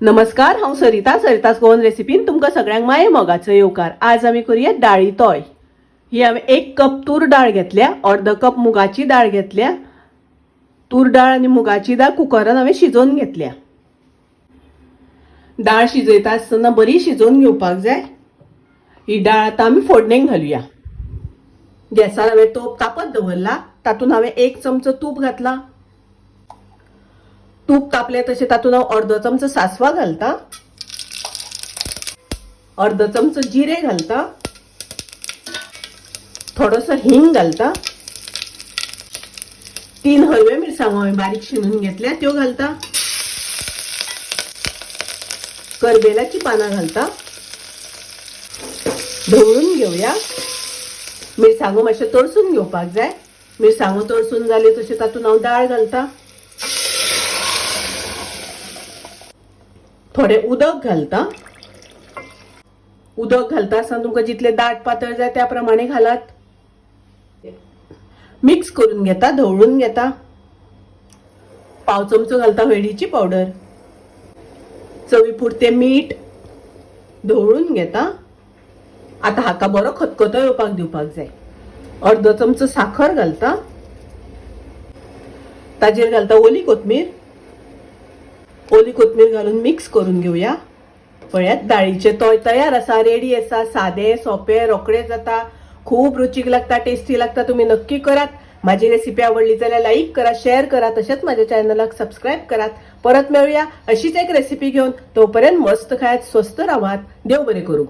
नमस्कार, हांव सरितास गोवन रेसिपीन तुमकां सगळ्यांक माये मोगाचो येवकार। आज आमी करूया डाळी तोय। ही हांवें 1 कप तूर डाळ घेतल्या, अर्द कप मुगाची डाळ घेतल्या। तूर डाळ आनी मुगाची डाळ कुकरान हांवें शिजोवन घेतल्या। डाळ शिजयता आसतना बरी शिजोवन घेवपाक जाय। ही डाळ आतां आमी फोडणेक घालुया। गॅसार हांवें तोप तापत दवरला, तातूंत हांवें 1 चमचो तूप घातला। तूप तापले तशें तातूंत हांव अर्दो चमचो सासवा घालता, अर्दो चमचो जिरे घालता, थोडोसो हिंग घालता, 3 हरव्यो मिरसांगो हांवें बारीक शिनून घेतल्या त्यो घालता, करबेलाची पानां घालता। ढवळून घेवया। मिरसांगो मातशे तळसून घेवपाक जाय। मिरसांगो तळसून जाले तशें तातूंत हांव डाळ घालता, थोडे उदक घालता। उदक घालता आसतना तुमकां जितले दाट पातळ जाय त्या प्रमाणे घालात। मिक्स करून घेता, ढवळून घेता। पाव चमचो घालता हळदीची पावडर, चवी पुरते मीठ, ढवळून घेता। आता हाका बरो खतखतो येवपाक दिवपाक जाय। अर्दो चमचो साखर घालता, ताजेर घालता ओली कोथमीर। ओली कोथमीर घालून मिक्स करून घेवया। पळयात, डाळीचे तोय तयार आसा, रेडी आसा। सादे सोपे रोकडे जाता, खूब रुचीक लागता, टेस्टी लागता। तुम्ही नक्की करात। माझी रेसिपी आवडली जाल्यार लाईक करा, शेअर करा, तसेच माझ्या चॅनलाक सबस्क्राईब करात। परत मिळूया अशीच एक रेसिपी घेऊन। तोपर्यंत मस्त खायत, स्वस्त राहात। देव बरे करू।